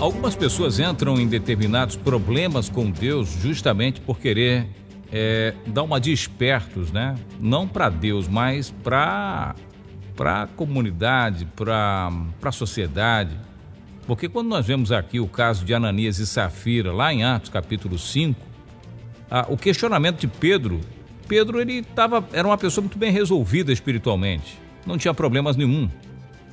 Algumas pessoas entram em determinados problemas com Deus justamente por querer dar uma de espertos, né? Não para Deus, mas para a comunidade, para a sociedade. Porque quando nós vemos aqui o caso de Ananias e Safira, lá em Atos capítulo 5, o questionamento de Pedro era uma pessoa muito bem resolvida espiritualmente, não tinha problemas nenhum.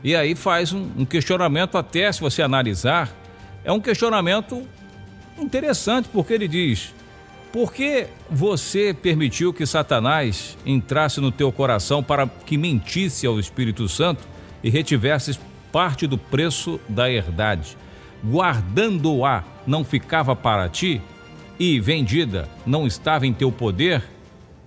E aí faz um questionamento, até se você analisar, é um questionamento interessante, porque ele diz: por que você permitiu que Satanás entrasse no teu coração para que mentisse ao Espírito Santo e retivesses parte do preço da herdade? Guardando-a não ficava para ti, e vendida não estava em teu poder?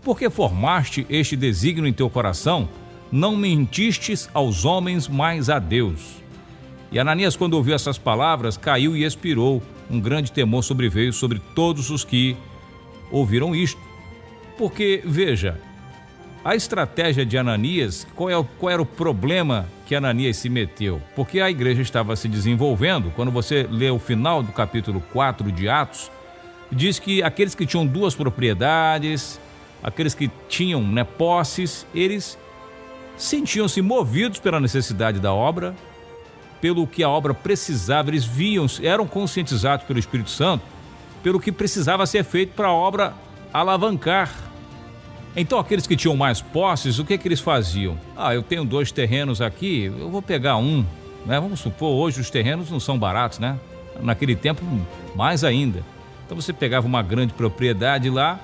Porque formaste este desígnio em teu coração? Não mentistes aos homens, mas a Deus. E Ananias, quando ouviu essas palavras, caiu e expirou. Um grande temor sobreveio sobre todos os que ouviram isto. Porque, veja, a estratégia de Ananias, qual era o problema que Ananias se meteu? Porque a igreja estava se desenvolvendo. Quando você lê o final do capítulo 4 de Atos, diz que aqueles que tinham 2 propriedades, aqueles que tinham posses, eles sentiam-se movidos pela necessidade da obra, pelo que a obra precisava. Eles eram conscientizados pelo Espírito Santo, pelo que precisava ser feito para a obra alavancar. Então aqueles que tinham mais posses, o que eles faziam? Eu tenho 2 terrenos aqui, eu vou pegar um, né? Vamos supor, hoje os terrenos não são baratos, né? Naquele tempo, mais ainda. Então você pegava uma grande propriedade lá,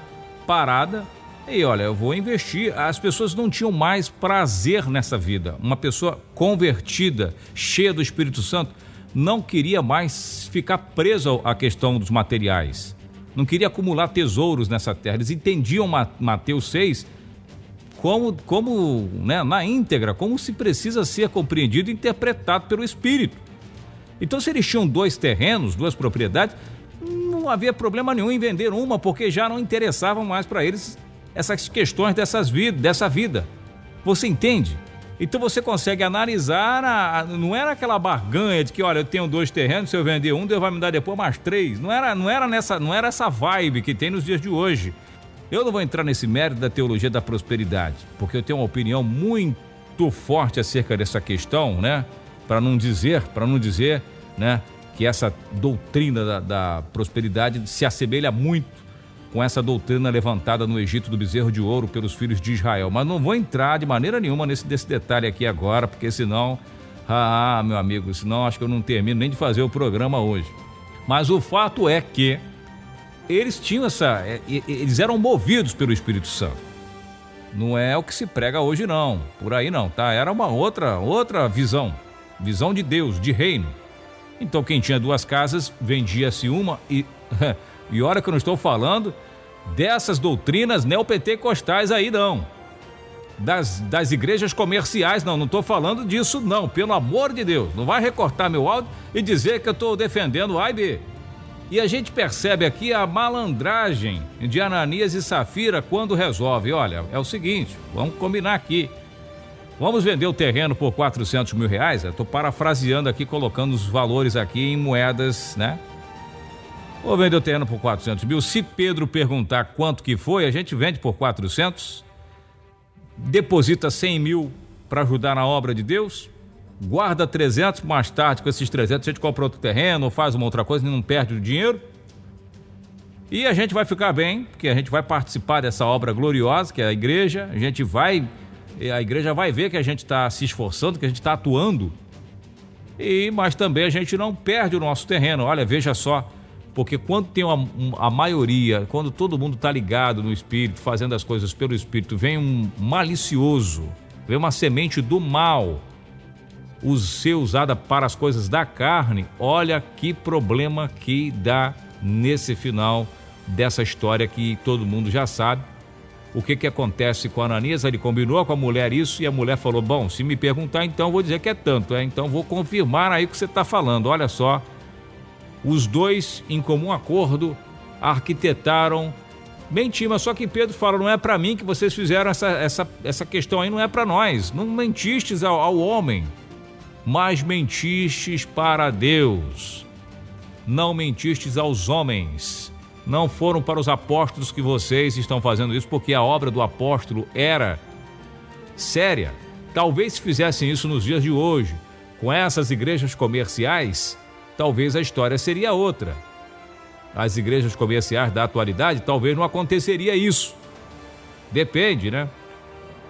parada, e olha, eu vou investir. As pessoas não tinham mais prazer nessa vida. Uma pessoa convertida, cheia do Espírito Santo, não queria mais ficar preso à questão dos materiais. Não queria acumular tesouros nessa terra. Eles entendiam Mateus 6 como na íntegra, como se precisa ser compreendido e interpretado pelo Espírito. Então, se eles tinham 2 terrenos, 2 propriedades, não havia problema nenhum em vender uma, porque já não interessavam mais para eles essas questões dessa vida. Você entende? Então você consegue analisar, não era aquela barganha de que, olha, eu tenho 2 terrenos, se eu vender um, Deus vai me dar depois mais 3. Não era essa vibe que tem nos dias de hoje. Eu não vou entrar nesse mérito da teologia da prosperidade, porque eu tenho uma opinião muito forte acerca dessa questão, né? Para não dizer, né, que essa doutrina da prosperidade se assemelha muito com essa doutrina levantada no Egito do bezerro de ouro pelos filhos de Israel. Mas não vou entrar de maneira nenhuma nesse detalhe aqui agora, porque senão, meu amigo, senão acho que eu não termino nem de fazer o programa hoje. Mas o fato é que eles eles eram movidos pelo Espírito Santo. Não é o que se prega hoje não, por aí não, tá? Era uma outra visão de Deus, de reino. Então quem tinha 2 casas, vendia-se uma e olha que eu não estou falando dessas doutrinas neopentecostais aí não, das igrejas comerciais, não estou falando disso não, pelo amor de Deus, não vai recortar meu áudio e dizer que eu estou defendendo A e B. E a gente percebe aqui a malandragem de Ananias e Safira quando resolve, olha, é o seguinte, vamos combinar aqui, vamos vender o terreno por 400 mil reais, eu estou parafraseando aqui, colocando os valores aqui em moedas, né? Vou vender o terreno por 400 mil. Se Pedro perguntar quanto que foi, a gente vende por 400, deposita 100 mil para ajudar na obra de Deus, guarda 300, mais tarde com esses 300 a gente compra outro terreno ou faz uma outra coisa e não perde o dinheiro. E a gente vai ficar bem, porque a gente vai participar dessa obra gloriosa que é a igreja, a igreja vai ver que a gente está se esforçando, que a gente está atuando, mas também a gente não perde o nosso terreno. Olha, veja só, porque quando tem a maioria, quando todo mundo está ligado no Espírito, fazendo as coisas pelo Espírito, vem um malicioso, vem uma semente do mal, ser usada para as coisas da carne, olha que problema que dá nesse final dessa história que todo mundo já sabe. O que acontece com Ananias? Ele combinou com a mulher isso e a mulher falou, bom, se me perguntar então eu vou dizer que é tanto, então vou confirmar aí o que você está falando. Olha só, os 2 em comum acordo arquitetaram mentir, mas só que Pedro fala, não é para mim que vocês fizeram essa questão aí, não é para nós, não mentistes ao homem, mas mentistes para Deus. não mentistes aos homens. Não foram para os apóstolos que vocês estão fazendo isso, porque a obra do apóstolo era séria. Talvez se fizessem isso nos dias de hoje, com essas igrejas comerciais, talvez a história seria outra. As igrejas comerciais da atualidade, talvez não aconteceria isso. Depende, né?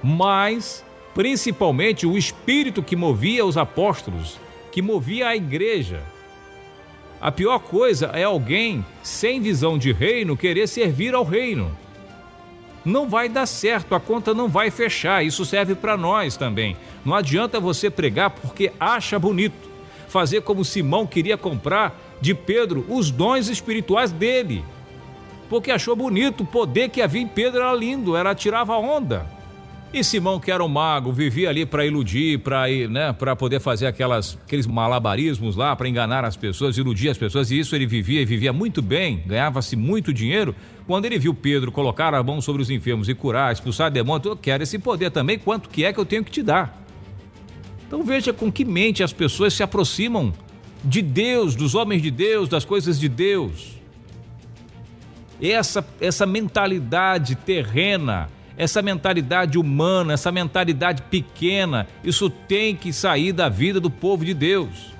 Mas, principalmente, o espírito que movia os apóstolos, que movia a igreja. A pior coisa é alguém sem visão de reino querer servir ao reino. Não vai dar certo, a conta não vai fechar. Isso serve para nós também. Não adianta você pregar porque acha bonito. Fazer como Simão queria comprar de Pedro os dons espirituais dele. Porque achou bonito, o poder que havia em Pedro era lindo, tirava onda. E Simão, que era um mago, vivia ali para iludir, para poder fazer aqueles malabarismos lá, para enganar as pessoas, iludir as pessoas, e isso ele vivia muito bem, ganhava-se muito dinheiro. Quando ele viu Pedro colocar a mão sobre os enfermos e curar, expulsar demônios, eu quero esse poder também, quanto que é que eu tenho que te dar? Então veja com que mente as pessoas se aproximam de Deus, dos homens de Deus, das coisas de Deus. Essa mentalidade terrena, essa mentalidade humana, essa mentalidade pequena, isso tem que sair da vida do povo de Deus.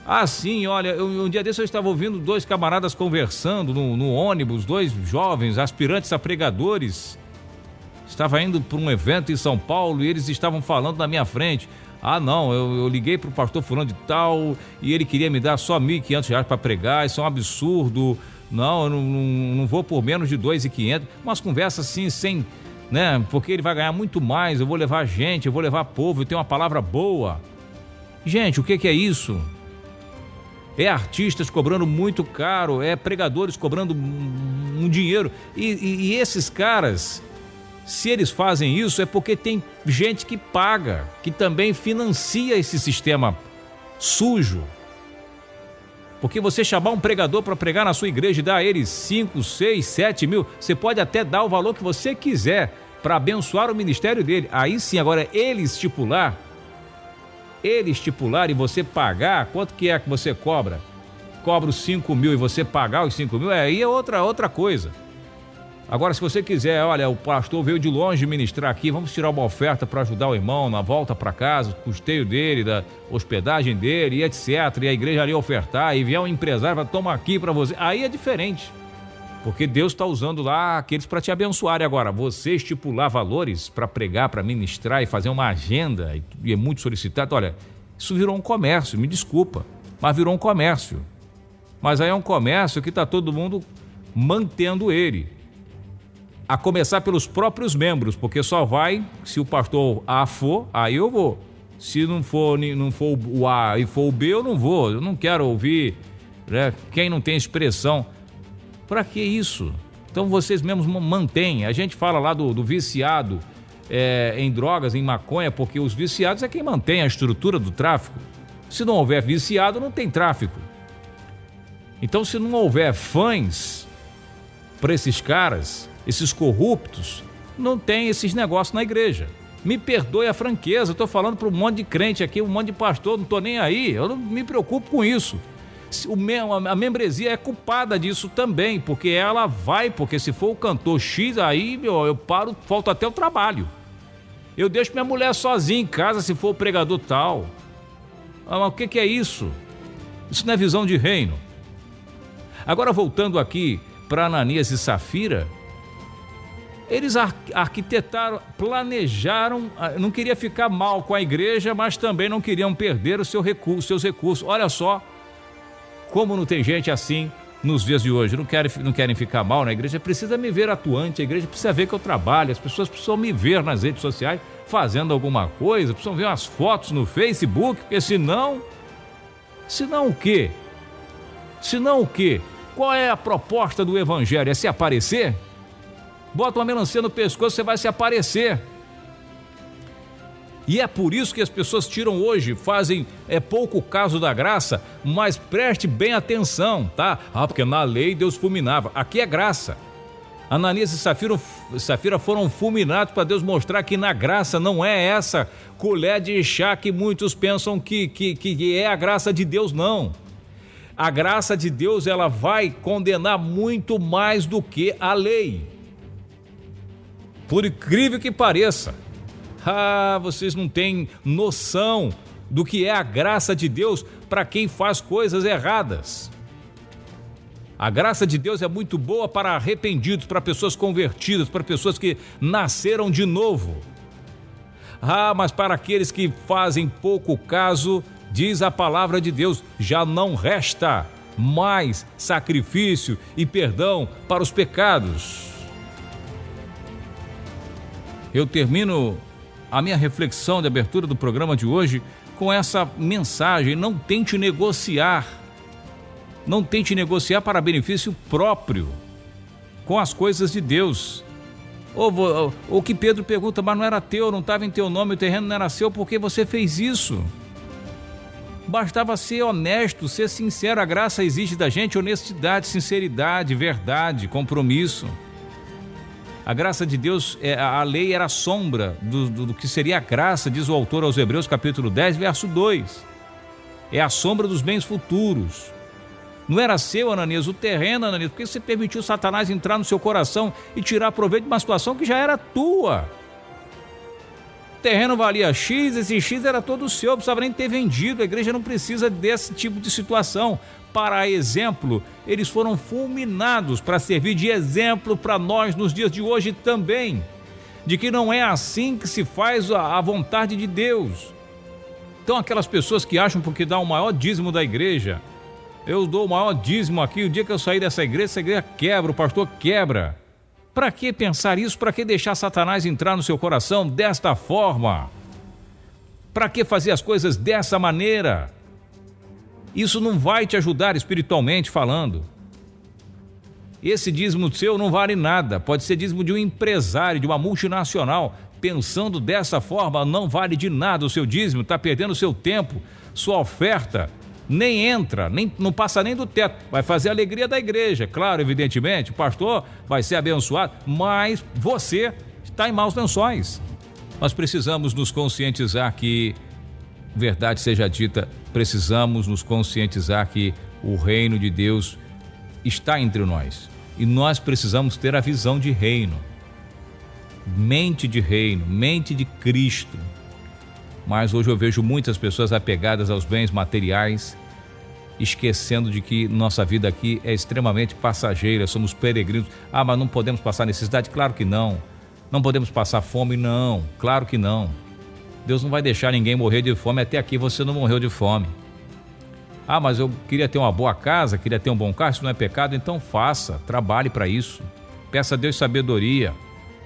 Assim, olha, um dia desse eu estava ouvindo dois camaradas conversando no ônibus, dois jovens aspirantes a pregadores. Estava indo para um evento em São Paulo e eles estavam falando na minha frente. Ah, não, eu liguei para o pastor fulano de tal e ele queria me dar só R$1.500 para pregar, isso é um absurdo. Não, eu não vou por menos de 2.500. Umas conversas assim, sem, né? Porque ele vai ganhar muito mais, eu vou levar gente, eu vou levar povo, eu tenho uma palavra boa. Gente, o que é isso? É artistas cobrando muito caro, é pregadores cobrando um dinheiro. E esses caras, se eles fazem isso, é porque tem gente que paga, que também financia esse sistema sujo. Porque você chamar um pregador para pregar na sua igreja e dar a ele 5, 6, 7 mil, você pode até dar o valor que você quiser para abençoar o ministério dele. Aí sim, agora ele estipular e você pagar, quanto que é que você cobra? Cobra os 5 mil e você pagar os 5 mil, aí é outra coisa. Agora, se você quiser, olha, o pastor veio de longe ministrar aqui, vamos tirar uma oferta para ajudar o irmão na volta para casa, o custeio dele, da hospedagem dele, e etc. E a igreja ali ofertar, e vier um empresário para tomar aqui para você. Aí é diferente, porque Deus está usando lá aqueles para te abençoar. E agora, você estipular valores para pregar, para ministrar e fazer uma agenda, e é muito solicitado, olha, isso virou um comércio, me desculpa, mas virou um comércio. Mas aí é um comércio que está todo mundo mantendo ele. A começar pelos próprios membros, porque só vai, se o pastor A for, aí eu vou. Se não for o A e for o B, eu não vou. Eu não quero ouvir, né, quem não tem expressão. Para que isso? Então vocês mesmos mantêm. A gente fala lá do viciado em drogas, em maconha, porque os viciados é quem mantém a estrutura do tráfico. Se não houver viciado, não tem tráfico. Então, se não houver fãs para esses caras, esses corruptos, não tem esses negócios na igreja. Me perdoe a franqueza, eu estou falando para um monte de crente aqui, um monte de pastor, não estou nem aí, eu não me preocupo com isso. A membresia é culpada disso também, porque porque se for o cantor X, aí eu paro, falta até o trabalho. Eu deixo minha mulher sozinha em casa se for o pregador tal. Mas o que é isso? Isso não é visão de reino. Agora, voltando aqui para Ananias e Safira, eles arquitetaram, planejaram, não queria ficar mal com a igreja, mas também não queriam perder os seus recursos. Olha só como não tem gente assim nos dias de hoje. Não querem ficar mal na igreja, precisa me ver atuante, a igreja precisa ver que eu trabalho, as pessoas precisam me ver nas redes sociais fazendo alguma coisa, precisam ver umas fotos no Facebook, porque senão o quê? Senão o quê? Qual é a proposta do evangelho? É se aparecer? Bota uma melancia no pescoço, você vai se aparecer. E é por isso que as pessoas tiram hoje, fazem pouco caso da graça, mas preste bem atenção, tá? Porque na lei Deus fulminava. Aqui é graça. Ananias e Safira foram fulminados para Deus mostrar que na graça não é essa colher de chá que muitos pensam que é a graça de Deus, não. A graça de Deus, ela vai condenar muito mais do que a lei. Por incrível que pareça. Vocês não têm noção do que é a graça de Deus para quem faz coisas erradas. A graça de Deus é muito boa para arrependidos, para pessoas convertidas, para pessoas que nasceram de novo. Mas para aqueles que fazem pouco caso, diz a palavra de Deus, já não resta mais sacrifício e perdão para os pecados. Eu termino a minha reflexão de abertura do programa de hoje com essa mensagem: não tente negociar. Não tente negociar para benefício próprio com as coisas de Deus. O que Pedro pergunta, mas não era teu, não estava em teu nome, o terreno não era seu, por que você fez isso? Bastava ser honesto, ser sincero. A graça exige da gente honestidade, sinceridade, verdade, compromisso. A graça de Deus, a lei era a sombra do que seria a graça, diz o autor aos Hebreus, capítulo 10, verso 2. É a sombra dos bens futuros. Não era seu, Ananias, o terreno, Ananias, porque você permitiu Satanás entrar no seu coração e tirar proveito de uma situação que já era tua. O terreno valia X, esse X era todo seu, não precisava nem ter vendido. A igreja não precisa desse tipo de situação. Para exemplo, eles foram fulminados para servir de exemplo para nós nos dias de hoje também, de que não é assim que se faz a vontade de Deus. Então aquelas pessoas que acham porque dá o maior dízimo da igreja, eu dou o maior dízimo aqui, o dia que eu sair dessa igreja, essa igreja quebra, o pastor quebra. Para que pensar isso? Para que deixar Satanás entrar no seu coração desta forma? Para que fazer as coisas dessa maneira? Isso não vai te ajudar espiritualmente falando. Esse dízimo seu não vale nada, pode ser dízimo de um empresário, de uma multinacional. Pensando dessa forma, não vale de nada o seu dízimo, está perdendo seu tempo, sua oferta. Nem entra, não passa nem do teto, vai fazer a alegria da igreja, claro, evidentemente, o pastor vai ser abençoado, mas você está em maus lençóis. Nós precisamos nos conscientizar que, verdade seja dita, precisamos nos conscientizar que o reino de Deus está entre nós e nós precisamos ter a visão de reino, mente de reino, mente de Cristo. Mas hoje eu vejo muitas pessoas apegadas aos bens materiais, esquecendo de que nossa vida aqui é extremamente passageira, somos peregrinos. Mas não podemos passar necessidade? Claro que não. Não podemos passar fome? Não, claro que não. Deus não vai deixar ninguém morrer de fome, até aqui você não morreu de fome. Mas eu queria ter uma boa casa, queria ter um bom carro, isso não é pecado? Então faça, trabalhe para isso. Peça a Deus sabedoria.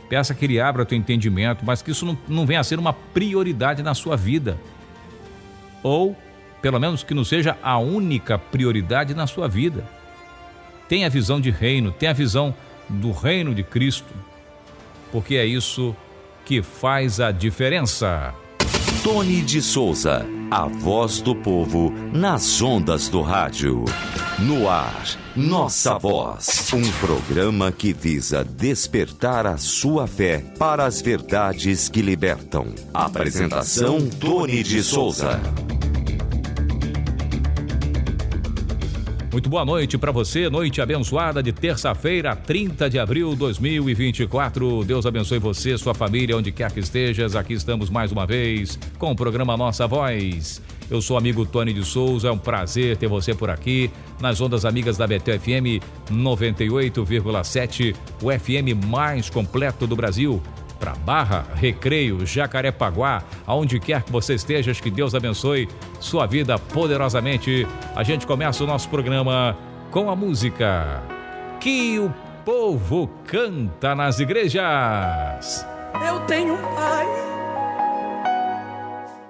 Peça que Ele abra o teu entendimento, mas que isso não venha a ser uma prioridade na sua vida. Ou, pelo menos, que não seja a única prioridade na sua vida. Tenha a visão de reino, tenha a visão do reino de Cristo, porque é isso que faz a diferença. Tony de Souza, a voz do povo nas ondas do rádio. No ar, Nossa Voz, um programa que visa despertar a sua fé para as verdades que libertam. Apresentação Tony de Souza. Muito boa noite para você, noite abençoada de terça-feira, 30 de abril de 2024. Deus abençoe você, sua família, onde quer que estejas. Aqui estamos mais uma vez com o programa Nossa Voz. Eu sou o amigo Tony de Souza, é um prazer ter você por aqui, nas ondas amigas da Betel FM 98,7, o FM mais completo do Brasil. Para Barra, Recreio, Jacarepaguá, aonde quer que você esteja, que Deus abençoe sua vida poderosamente. A gente começa o nosso programa com a música que o povo canta nas igrejas. Eu tenho um pai